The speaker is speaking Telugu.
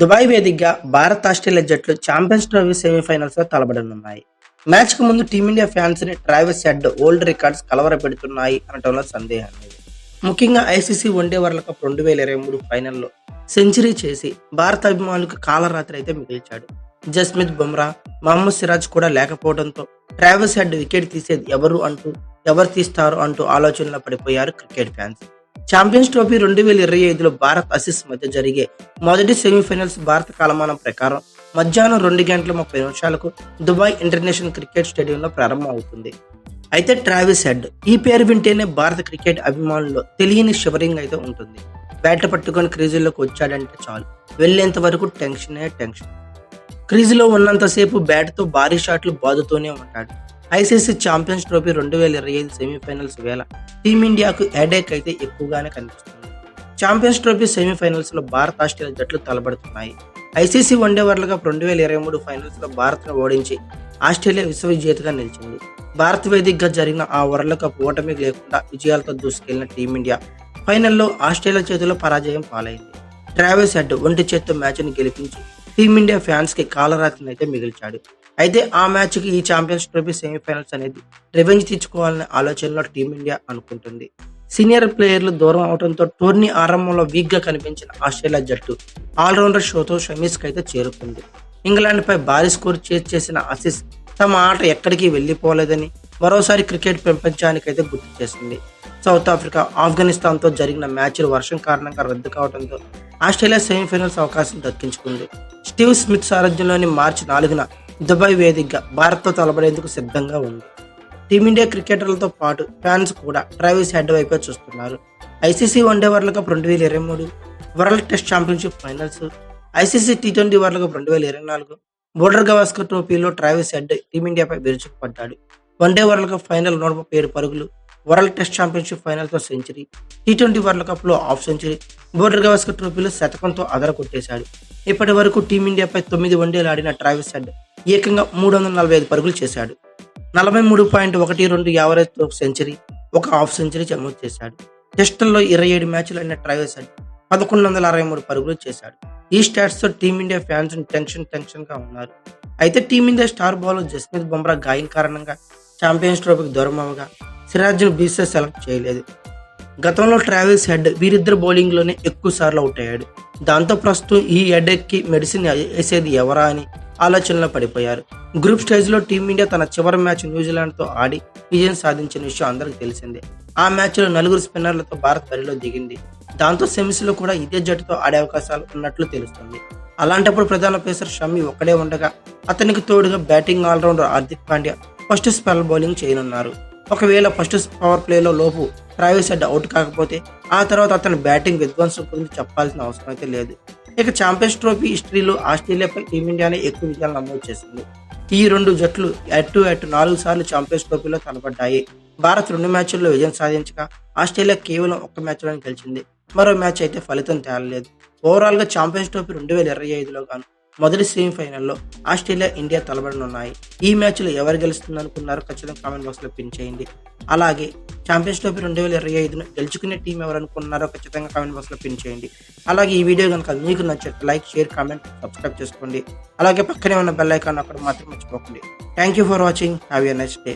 దుబాయ్ వేదికగా భారత్ ఆస్ట్రేలియా జట్లు ఛాంపియన్స్ ట్రోఫీ సెమీఫైనల్స్ లో తలపడనున్నాయి. మ్యాచ్ కు ముందు టీమిండియా ఫ్యాన్స్ ని ట్రావిస్ హెడ్ ఓల్డ్ రికార్డ్స్ కలవరపెడుతున్నాయి అనటంలో సందేహం లేదు. ముఖ్యంగా ఐసీసీ వన్డే వరల్డ్ కప్ 2023 ఫైనల్లో సెంచరీ చేసి భారత అభిమానులకు కాలరాత్రి అయితే మిగిల్చాడు. జస్మిత్ బుమ్రా, మహమ్మద్ సిరాజ్ కూడా లేకపోవడంతో ట్రావిస్ హెడ్ వికెట్ తీసేది ఎవరు తీస్తారు అంటూ ఆలోచనలో పడిపోయారు క్రికెట్ ఫ్యాన్స్. ఛాంపియన్స్ ట్రోఫీ 2025లో భారత్ ఆసీస్ మధ్య జరిగే మొదటి సెమీఫైనల్స్ భారత కాలమానం ప్రకారం మధ్యాహ్నం 2:30 దుబాయ్ ఇంటర్నేషనల్ క్రికెట్ స్టేడియంలో ప్రారంభం అవుతుంది. అయితే ట్రావిస్ హెడ్ ఈ పేరు వింటేనే భారత క్రికెట్ అభిమానుల్లో తెలియని షివరింగ్ అయితే ఉంటుంది. బ్యాట్ పట్టుకొని క్రీజుల్లోకి వచ్చాడంటే చాలు, వెళ్లేంత వరకు టెన్షన్. క్రీజులో ఉన్నంతసేపు బ్యాట్తో భారీ షాట్లు బాదుతూనే ఉంటాడు. ఐసీసీ ఛాంపియన్స్ ట్రోఫీ 2025 సెమీఫైనల్స్ వేళ టీమిండియాకు హెడేక్ అయితే ఎక్కువగానే కనిపిస్తుంది. ఛాంపియన్స్ ట్రోఫీ సెమీఫైనల్స్ లో భారత్ ఆస్ట్రేలియా జట్లు తలబడుతున్నాయి. ICC one day world cup 2023 finals లో భారత్ ను ఓడించి ఆస్ట్రేలియా విశ్వ విజేతగా నిలిచింది. భారత్ వేదికగా జరిగిన ఆ వరల్డ్ కప్ ఓటమి లేకుండా విజయాలతో దూసుకెళ్లిన టీమిండియా ఫైనల్లో ఆస్ట్రేలియా చేతిలో పరాజయం పాలైంది. ట్రావిస్ హెడ్ ఒంటి చేత్తో మ్యాచ్ ని గెలిపించి టీమిండియా ఫ్యాన్స్ కి కాలరాత్రిని అయితే మిగిల్చాడు. అయితే ఆ మ్యాచ్ కి ఈ ఛాంపియన్స్ ట్రోఫీ సెమీఫైనల్స్ అనేది రివెంజ్ తీర్చుకోవాలనే ఆలోచనలో టీమిండియా అనుకుంటుంది. సీనియర్ ప్లేయర్లు దూరం అవడంతో టోర్నీ ఆరంభంలో వీక్ గా కనిపించిన ఆస్ట్రేలియా జట్టు ఆల్రౌండర్ షోతో షమీస్ కి అయితే చేరుకుంది. ఇంగ్లాండ్ పై భారీ స్కోర్ చేసిన ఆసీస్ తమ ఆట ఎక్కడికి వెళ్లిపోలేదని మరోసారి క్రికెట్ ప్రపంచానికైతే గుర్తు చేసింది. సౌత్ ఆఫ్రికా, ఆఫ్ఘనిస్తాన్ తో జరిగిన మ్యాచ్లు వర్షం కారణంగా రద్దు కావడంతో ఆస్ట్రేలియా సెమీఫైనల్స్ అవకాశం దక్కించుకుంది. స్టీవ్ స్మిత్ సారథ్యంలోని మార్చి 4న దుబాయ్ వేదికగా భారత్తో తలపడేందుకు సిద్ధంగా ఉంది. టీమిండియా క్రికెటర్లతో పాటు ఫ్యాన్స్ కూడా ట్రావిస్ హెడ్ వైపే చూస్తున్నారు. ICC one day world cup 2023, world test championship finals, ICC టీ20 వరల్డ్ కప్ 2024, బోర్డర్ గవాస్కర్ ట్రోఫీలో ట్రావిస్ హెడ్ టీమిండియాపై విరుచుకుపడ్డాడు. వన్డే వరల్డ్ కప్ ఫైనల్ 137 పరుగులు, వరల్డ్ టెస్ట్ ఛాంపియన్షిప్ ఫైనల్తో సెంచరీ, టీ20 వరల్డ్ కప్ లో హాఫ్ సెంచరీ, బోర్డర్ గవాస్కర్ ట్రోఫీలో శతకంతో అదరగొట్టేశాడు. ఇప్పటి వరకు టీమిండియాపై 9 వన్డేలు ఆడిన ట్రావిస్ హెడ్ ఏకంగా 345 పరుగులు చేశాడు. 43.12 యావరేజ్తో సెంచరీ, ఒక హాఫ్ సెంచరీ నమోదు చేశాడు. టెస్టుల్లో 27 మ్యాచ్లు ఆడిన ట్రావిస్ హెడ్ 1163 పరుగులు చేశాడు. ఈ స్టాట్స్ తో టీమిండియా ఫ్యాన్స్ టెన్షన్ గా ఉన్నారు. అయితే team India star bowler Jasmith Bumrah గాయం కారణంగా ఛాంపియన్స్ ట్రోఫీకి దూరం అవగా సిరాజ్ ను బీసీసీఐ సెలెక్ట్ చేయలేదు. గతంలో ట్రావిస్ హెడ్ వీరిద్దరు బౌలింగ్ లోనే ఎక్కువ సార్లు అవుట్ అయ్యాడు. దాంతో ప్రస్తుతం ఈ హెడేక్ కి మెడిసిన్ వేసేది ఎవరా అని ఆలోచనలో పడిపోయారు. గ్రూప్ స్టేజ్ లో టీమిండియా తన చివరి మ్యాచ్ న్యూజిలాండ్ తో ఆడి విజయం సాధించిన విషయం అందరికి తెలిసిందే. ఆ మ్యాచ్ లో 4 స్పిన్నర్లతో భారత్ బరిలో దిగింది. దాంతో సెమీస్ లో కూడా ఇదే జట్టుతో ఆడే అవకాశాలు ఉన్నట్లు తెలుస్తుంది. అలాంటప్పుడు ప్రధాన పేసర్ షమి ఒక్కడే ఉండగా అతనికి తోడుగా batting allrounder Hardik Pandya first spell bowling చేయనున్నారు. ఒకవేళ ఫస్ట్ పవర్ ప్లేలో లోపు ట్రావిస్ హెడ్ అవుట్ కాకపోతే ఆ తర్వాత అతని బ్యాటింగ్ విధ్వంసం గురించి చెప్పాల్సిన అవసరం అయితే లేదు. ఇక ఛాంపియన్స్ ట్రోఫీ హిస్టరీలో ఆస్ట్రేలియాపై టీమిండియానే ఎక్కువ విజయాలు నమోదు చేసింది. ఈ రెండు జట్లు అటు 4 సార్లు ఛాంపియన్స్ ట్రోఫీలో తలపడ్డాయి. భారత్ 2 మ్యాచ్ల్లో విజయం సాధించగా ఆస్ట్రేలియా కేవలం 1 మ్యాచ్లోనే గెలిచింది. మరో మ్యాచ్ అయితే ఫలితం తేలలేదు. ఓవరాల్ గా ఛాంపియన్స్ ట్రోఫీ 2025లో గాను మొదటి సెమీఫైనల్లో ఆస్ట్రేలియా, ఇండియా తలబడనున్నాయి. ఈ మ్యాచ్ లో ఎవరు గెలుస్తుందనుకున్నారో ఖచ్చితంగా కామెంట్ బాక్స్ లో పిన్ చేయండి. అలాగే ఛాంపియన్స్ ట్రోఫీ 2025ను గెలుచుకునే టీం ఎవరు అనుకున్నారో ఖచ్చితంగా కామెంట్ బాక్స్ లో పిన్ చేయండి. అలాగే ఈ వీడియో కనుక మీకు నచ్చితే లైక్, షేర్, కామెంట్, సబ్స్క్రైబ్ చేసుకోండి. అలాగే పక్కనే ఉన్న బెల్ ఐకాన్ అక్కడ మాత్రం మర్చిపోకండి. Thank you for watching. Have a nice day.